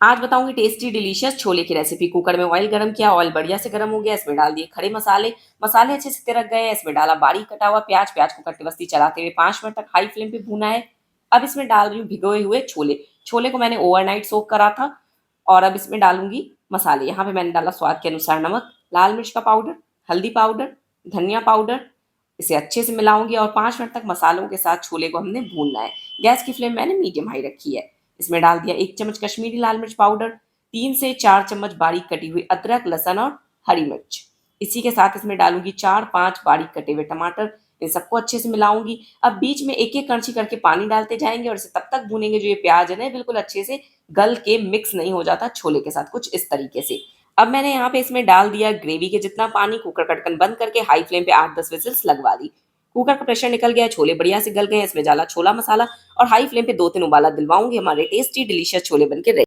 आज बताऊंगी tasty delicious chole की रेसिपी। कुकर में ऑयल गरम किया, ऑयल बढ़िया से गरम हो गया, इसमें डाल दिए खड़े मसाले। मसाले अच्छे से तिरक गए, इसमें डाला बारीक कटा हुआ प्याज। प्याज को कट्टे बस्ती चलाते हुए 5 मिनट तक हाई फ्लेम पे भूना है। अब इसमें डाल रही हूँ भिगोए हुए छोले। छोले को मैंने ओवरनाइट सोक करा था। और अब इसमें डालूंगी मसाले। यहाँ पे मैंने डाला स्वाद के अनुसार नमक, लाल मिर्च का पाउडर, हल्दी पाउडर, धनिया पाउडर। इसे अच्छे से मिलाऊंगी और 5 मिनट तक मसालों के साथ छोले को हमने भूनना है। गैस की फ्लेम मैंने मीडियम हाई रखी है। इसमें डाल दिया 1 चम्मच कश्मीरी लाल मिर्च पाउडर, 3 से 4 चम्मच बारीक कटी हुई अदरक, लहसुन और हरी मिर्च। इसी के साथ इसमें डालूंगी 4-5 बारीक कटे हुए टमाटर। इन सबको अच्छे से मिलाऊंगी। अब बीच में एक एक कड़छी करके पानी डालते जाएंगे और इसे तब तक भूनेंगे जो ये प्याज है ना बिल्कुल अच्छे से गल के मिक्स नहीं हो जाता छोले के साथ, कुछ इस तरीके से। अब मैंने यहाँ पे इसमें डाल दिया ग्रेवी के जितना पानी। कुकर का ढक्कन बंद करके हाई फ्लेम पे 8-10 विजिल्स लगवा दी। कुकर का प्रेशर निकल गया, छोले बढ़िया से गल गए। इसमें डाला छोला मसाला और हाई फ्लेम पे 2-3 उबाला दिलवाऊंगी। हमारे टेस्टी डिलीशियस छोले बनके रेडी।